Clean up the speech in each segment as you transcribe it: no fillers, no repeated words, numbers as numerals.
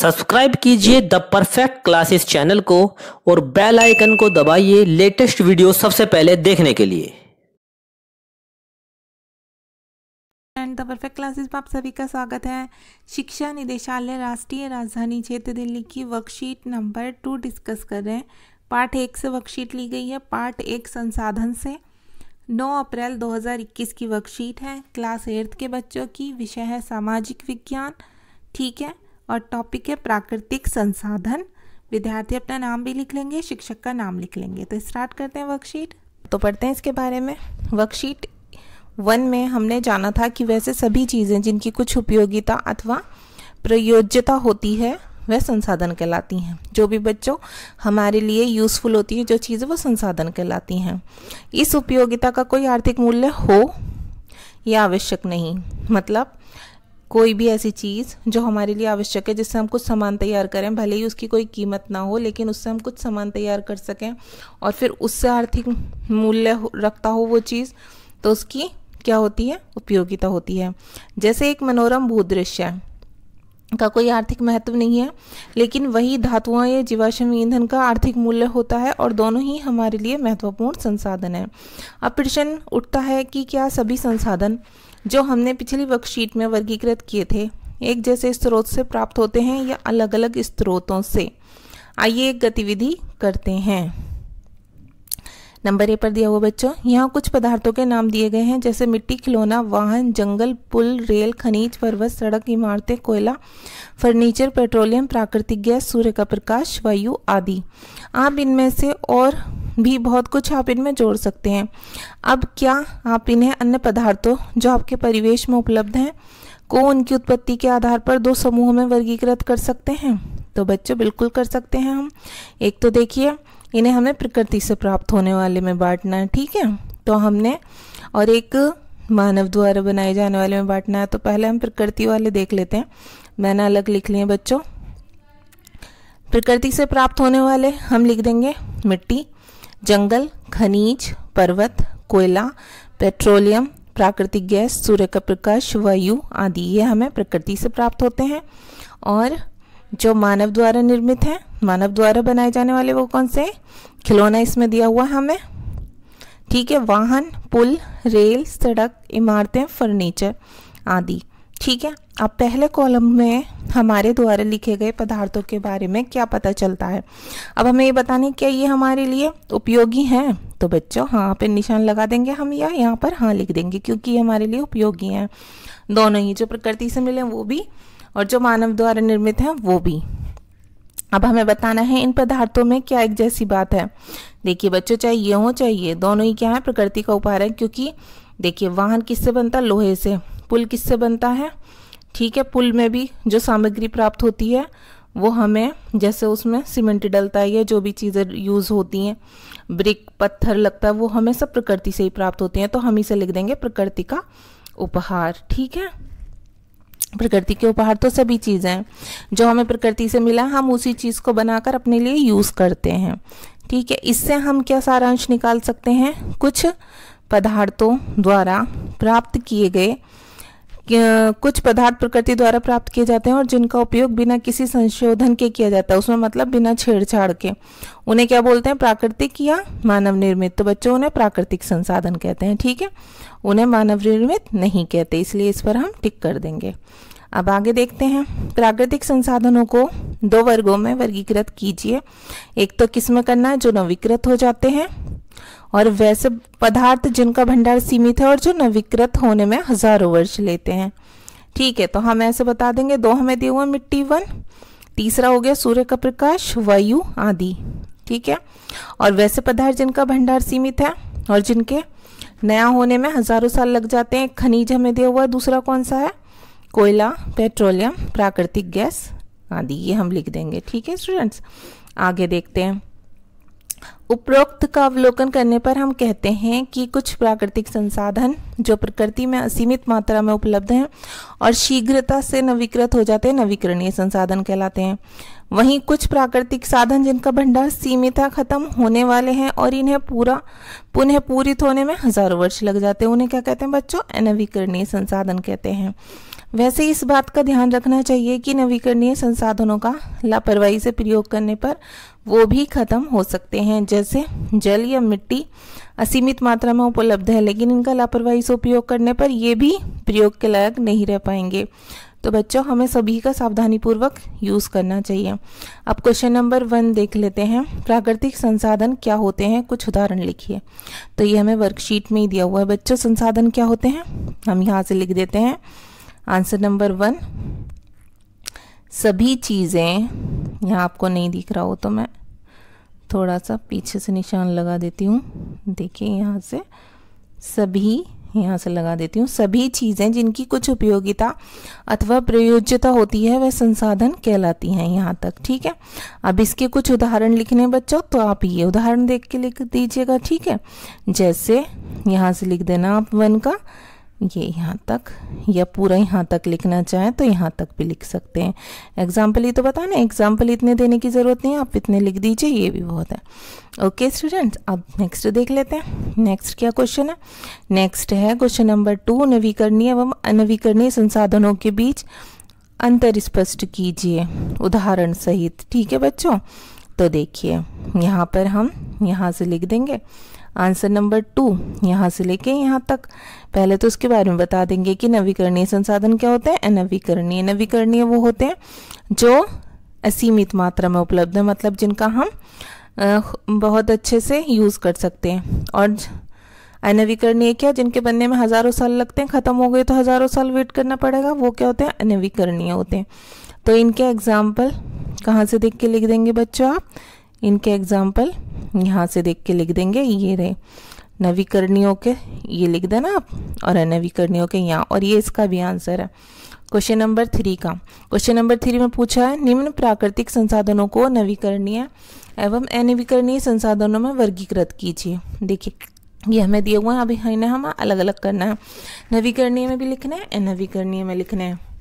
Subscribe कीजिए the perfect classes channel को और बेल आइकन को दबाइए लेटेस्ट वीडियो सबसे पहले देखने के लिए। एंड द परफेक्ट क्लासेस में आप सभी का स्वागत है। शिक्षा निदेशालय राष्ट्रीय राजधानी क्षेत्र दिल्ली की वर्कशीट नंबर 2 डिस्कस कर रहे हैं। पार्ट 1 से वर्कशीट ली गई है। पार्ट 1 संसाधन से 9 अप्रैल 2021 की वर्कशीट है। क्लास 8th के बच्चों की। विषय है सामाजिक विज्ञान, ठीक है, और टॉपिक है प्राकृतिक संसाधन। विद्यार्थी अपना नाम भी लिख लेंगे, शिक्षक का नाम लिख लेंगे। तो स्टार्ट करते हैं वर्कशीट। तो पढ़ते हैं इसके बारे में। वर्कशीट 1 में हमने जाना था कि वैसे सभी चीज़ें जिनकी कुछ उपयोगिता अथवा प्रयोज्यता होती है वह संसाधन कहलाती हैं। जो भी बच्चों हमारे लिए यूज़फुल होती है जो चीज़ें, वो संसाधन कहलाती हैं। इस उपयोगिता का कोई आर्थिक मूल्य हो या आवश्यक नहीं, मतलब कोई भी ऐसी चीज़ जो हमारे लिए आवश्यक है, जिससे हम कुछ सामान तैयार करें, भले ही उसकी कोई कीमत ना हो, लेकिन उससे हम कुछ सामान तैयार कर सकें और फिर उससे आर्थिक मूल्य रखता हो वो चीज़, तो उसकी क्या होती है? उपयोगिता होती है। जैसे एक मनोरम भूदृश्य का कोई आर्थिक महत्व नहीं है, लेकिन वही धातुओं या जीवाश्म ईंधन का आर्थिक मूल्य होता है और दोनों ही हमारे लिए महत्वपूर्ण संसाधन है। अब प्रश्न उठता है कि क्या सभी संसाधन जो हमने पिछली वर्कशीट में वर्गीकृत किए थे एक जैसे स्रोत से प्राप्त होते हैं या अलग अलग स्रोतों से? आइए एक गतिविधि करते हैं। नंबर 1 पर दिया हुआ बच्चों, यहाँ कुछ पदार्थों के नाम दिए गए हैं, जैसे मिट्टी, खिलौना, वाहन, जंगल, पुल, रेल, खनिज, पर्वत, सड़क, इमारतें, कोयला, फर्नीचर, पेट्रोलियम, प्राकृतिक गैस, सूर्य का प्रकाश, वायु आदि। आप इनमें से और भी बहुत कुछ आप इनमें जोड़ सकते हैं। अब क्या आप इन्हें अन्य पदार्थों जो आपके परिवेश में उपलब्ध हैं को उनकी उत्पत्ति के आधार पर 2 समूहों में वर्गीकृत कर सकते हैं? तो बच्चों बिल्कुल कर सकते हैं हम। एक तो देखिए, इन्हें हमें प्रकृति से प्राप्त होने वाले में बांटना है, ठीक है, तो हमने, और एक मानव द्वारा बनाए जाने वाले में बांटना है। तो पहले हम प्रकृति वाले देख लेते हैं। मैंने अलग लिख लिए बच्चों। प्रकृति से प्राप्त होने वाले हम लिख देंगे मिट्टी, जंगल, खनिज, पर्वत, कोयला, पेट्रोलियम, प्राकृतिक गैस, सूर्य का प्रकाश, वायु आदि। ये हमें प्रकृति से प्राप्त होते हैं। और जो मानव द्वारा निर्मित है, मानव द्वारा बनाए जाने वाले, वो कौन से? खिलौना इसमें दिया हुआ हमें, ठीक है, वाहन, पुल, रेल, सड़क, इमारतें, फर्नीचर आदि, ठीक है। अब पहले कॉलम में हमारे द्वारा लिखे गए पदार्थों के बारे में क्या पता चलता है? अब हमें ये बताने क्या ये हमारे लिए उपयोगी हैं? तो बच्चों हाँ पे निशान लगा देंगे हम, या यहाँ पर हाँ लिख देंगे, क्योंकि ये हमारे लिए उपयोगी हैं दोनों ही, जो प्रकृति से मिले वो भी और जो मानव द्वारा निर्मित हैं वो भी। अब हमें बताना है इन पदार्थों में क्या एक जैसी बात है। देखिए बच्चों, चाहे ये हो चाहे ये, दोनों ही क्या है? प्रकृति का उपहार है। क्योंकि देखिए, वाहन किससे बनता है? लोहे से। पुल किससे बनता है? ठीक है, पुल में भी जो सामग्री प्राप्त होती है वो हमें, जैसे उसमें सीमेंट डलता है या जो भी चीज़ें यूज़ होती हैं, ब्रिक, पत्थर लगता है, वो हमें सब प्रकृति से ही प्राप्त होती हैं। तो हम इसे लिख देंगे प्रकृति का उपहार, ठीक है। प्रकृति के उपहार तो सभी चीज़ें हैं जो हमें प्रकृति से मिला, हम उसी चीज़ को बनाकर अपने लिए यूज़ करते हैं, ठीक है। इससे हम क्या सारांश निकाल सकते हैं? कुछ पदार्थों द्वारा प्राप्त किए गए, कुछ पदार्थ प्रकृति द्वारा प्राप्त किए जाते हैं और जिनका उपयोग बिना किसी संशोधन के किया जाता है, उसमें मतलब बिना छेड़छाड़ के, उन्हें क्या बोलते हैं? प्राकृतिक या मानव निर्मित। तो बच्चों उन्हें प्राकृतिक संसाधन कहते हैं, ठीक है, उन्हें मानव निर्मित नहीं कहते, इसलिए इस पर हम टिक कर देंगे। अब आगे देखते हैं। प्राकृतिक संसाधनों को 2 वर्गों में वर्गीकृत कीजिए। एक तो किस में करना है? जो नवीकृत हो जाते हैं, और वैसे पदार्थ जिनका भंडार सीमित है और जो नवीकृत होने में हजारों वर्ष लेते हैं, ठीक है। तो हम ऐसे बता देंगे। 2 हमें दिए हुए मिट्टी 1, तीसरा हो गया सूर्य का प्रकाश, वायु आदि, ठीक है। और वैसे पदार्थ जिनका भंडार सीमित है और जिनके नया होने में हजारों साल लग जाते हैं, खनिज हमें दिया हुआ है। दूसरा कौन सा है? कोयला, पेट्रोलियम, प्राकृतिक गैस आदि, ये हम लिख देंगे, ठीक है स्टूडेंट्स। आगे देखते हैं। उपरोक्त का अवलोकन करने पर हम कहते हैं कि कुछ प्राकृतिक संसाधन जो प्रकृति में असीमित मात्रा में उपलब्ध हैं और शीघ्रता से नवीकृत हो जाते हैं, नवीकरणीय संसाधन कहलाते हैं। वहीं कुछ प्राकृतिक साधन जिनका भंडार सीमित है, खत्म होने वाले हैं और इन्हें पुनः पूरित होने में हजारों वर्ष लग जाते हैं, उन्हें क्या कहते हैं बच्चों? अनवीकरणीय संसाधन कहते हैं। वैसे ही इस बात का ध्यान रखना चाहिए कि नवीकरणीय संसाधनों का लापरवाही से प्रयोग करने पर वो भी खत्म हो सकते हैं। जैसे जल या मिट्टी असीमित मात्रा में उपलब्ध है, लेकिन इनका लापरवाही से उपयोग करने पर ये भी प्रयोग के लायक नहीं रह पाएंगे। तो बच्चों हमें सभी का सावधानीपूर्वक यूज़ करना चाहिए। अब क्वेश्चन नंबर 1 देख लेते हैं। प्राकृतिक संसाधन क्या होते हैं, कुछ उदाहरण लिखिए। तो ये हमें वर्कशीट में ही दिया हुआ है बच्चों। संसाधन क्या होते हैं हम यहाँ से लिख देते हैं। आंसर नंबर 1, सभी चीज़ें, यहाँ आपको नहीं दिख रहा हो तो मैं थोड़ा सा पीछे से निशान लगा देती हूँ। देखिए यहाँ से सभी, यहाँ से लगा देती हूँ। सभी चीज़ें जिनकी कुछ उपयोगिता अथवा प्रयोज्यता होती है वह संसाधन कहलाती हैं, यहाँ तक। ठीक है, अब इसके कुछ उदाहरण लिखने बच्चों, तो आप ये उदाहरण देख के लिख दीजिएगा। ठीक है, जैसे यहाँ से लिख देना आप 1 का ये यहाँ तक, या पूरा यहाँ तक लिखना चाहें तो यहाँ तक भी लिख सकते हैं। एग्जाम्पल ही तो बता ना, एग्जाम्पल इतने देने की ज़रूरत नहीं है, आप इतने लिख दीजिए, ये भी बहुत है। ओके स्टूडेंट्स, अब नेक्स्ट देख लेते हैं। नेक्स्ट क्या क्वेश्चन है? नेक्स्ट है क्वेश्चन नंबर 2, नवीकरणीय एवं अनवीकरणीय संसाधनों के बीच अंतर स्पष्ट कीजिए उदाहरण सहित। ठीक है बच्चों, तो देखिए यहाँ पर हम यहाँ से लिख देंगे आंसर नंबर 2, यहाँ से लेके यहाँ तक। पहले तो उसके बारे में बता देंगे कि नवीकरणीय संसाधन क्या होते हैं, अनवीकरणीय। नवीकरणीय वो होते हैं जो असीमित मात्रा में उपलब्ध है, मतलब जिनका हम बहुत अच्छे से यूज़ कर सकते हैं। और अनवीकरणीय क्या, जिनके बनने में हज़ारों साल लगते हैं, ख़त्म हो गए तो हज़ारों साल वेट करना पड़ेगा, वो क्या होते हैं, अनवीकरणीय होते हैं। तो इनके एग्जाम्पल कहाँ से देख के लिख देंगे बच्चों आप? इनके एग्जाम्पल यहाँ से देख के लिख देंगे। ये रहे नवीकरणीयों के, ये लिख देना आप, और अनवीकरणीयों के यहाँ, और ये इसका भी आंसर है क्वेश्चन नंबर 3 का। क्वेश्चन नंबर 3 में पूछा है निम्न प्राकृतिक संसाधनों को नवीकरणीय एवं अनवीकरणीय संसाधनों में वर्गीकृत कीजिए। देखिए ये हमें दिए हुए हैं, अभी इन्हें हम अलग अलग करना है। नवीकरणीय में भी लिखना है, अनवीकरणीय में लिखना है।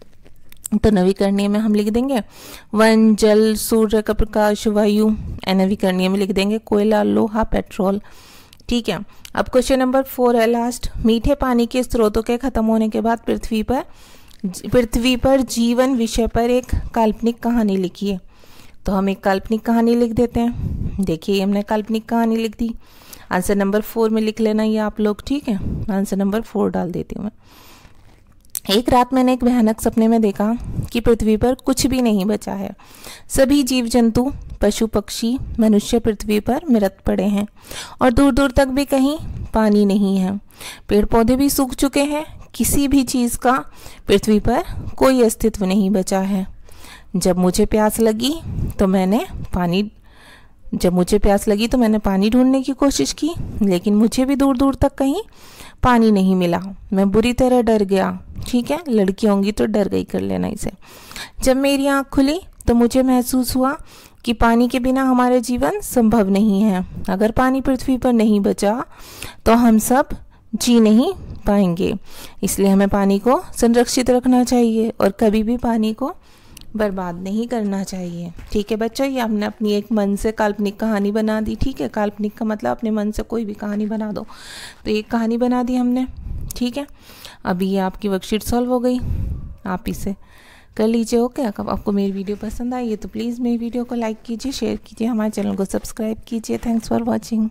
तो नवीकरणीय में हम लिख देंगे वन, जल, सूर्य का प्रकाश, वायु। अनवीकरणीय में लिख देंगे कोयला, लोहा, पेट्रोल। ठीक है, अब क्वेश्चन नंबर 4 है लास्ट। मीठे पानी के स्रोतों के खत्म होने के बाद पृथ्वी पर जीवन विषय पर एक काल्पनिक कहानी लिखिए। तो हम एक काल्पनिक कहानी लिख देते हैं। देखिए हमने काल्पनिक कहानी लिख दी। आंसर नंबर 4 में लिख लेना ये आप लोग। ठीक है, आंसर नंबर 4 डाल देती हूँ मैं। एक रात मैंने एक भयानक सपने में देखा कि पृथ्वी पर कुछ भी नहीं बचा है। सभी जीव जंतु, पशु पक्षी, मनुष्य पृथ्वी पर मृत पड़े हैं और दूर दूर तक भी कहीं पानी नहीं है। पेड़ पौधे भी सूख चुके हैं। किसी भी चीज़ का पृथ्वी पर कोई अस्तित्व नहीं बचा है। जब मुझे प्यास लगी तो मैंने पानी ढूंढने की कोशिश की, लेकिन मुझे भी दूर दूर तक कहीं पानी नहीं मिला। मैं बुरी तरह डर गया। ठीक है, लड़की होंगी तो डर गई, कर लेना इसे। जब मेरी आँख खुली तो मुझे महसूस हुआ कि पानी के बिना हमारे जीवन संभव नहीं है। अगर पानी पृथ्वी पर नहीं बचा तो हम सब जी नहीं पाएंगे। इसलिए हमें पानी को संरक्षित रखना चाहिए और कभी भी पानी को बर्बाद नहीं करना चाहिए। ठीक है बच्चों, ये हमने अपनी एक मन से काल्पनिक कहानी बना दी। ठीक है, काल्पनिक का मतलब अपने मन से कोई भी कहानी बना दो। तो एक कहानी बना दी हमने। ठीक है, अभी ये आपकी वर्कशीट सॉल्व हो गई, आप इसे कर लीजिए। ओके, आपको मेरी वीडियो पसंद आई है तो प्लीज़ मेरी वीडियो को लाइक कीजिए, शेयर कीजिए, हमारे चैनल को सब्सक्राइब कीजिए। Thanks for watching.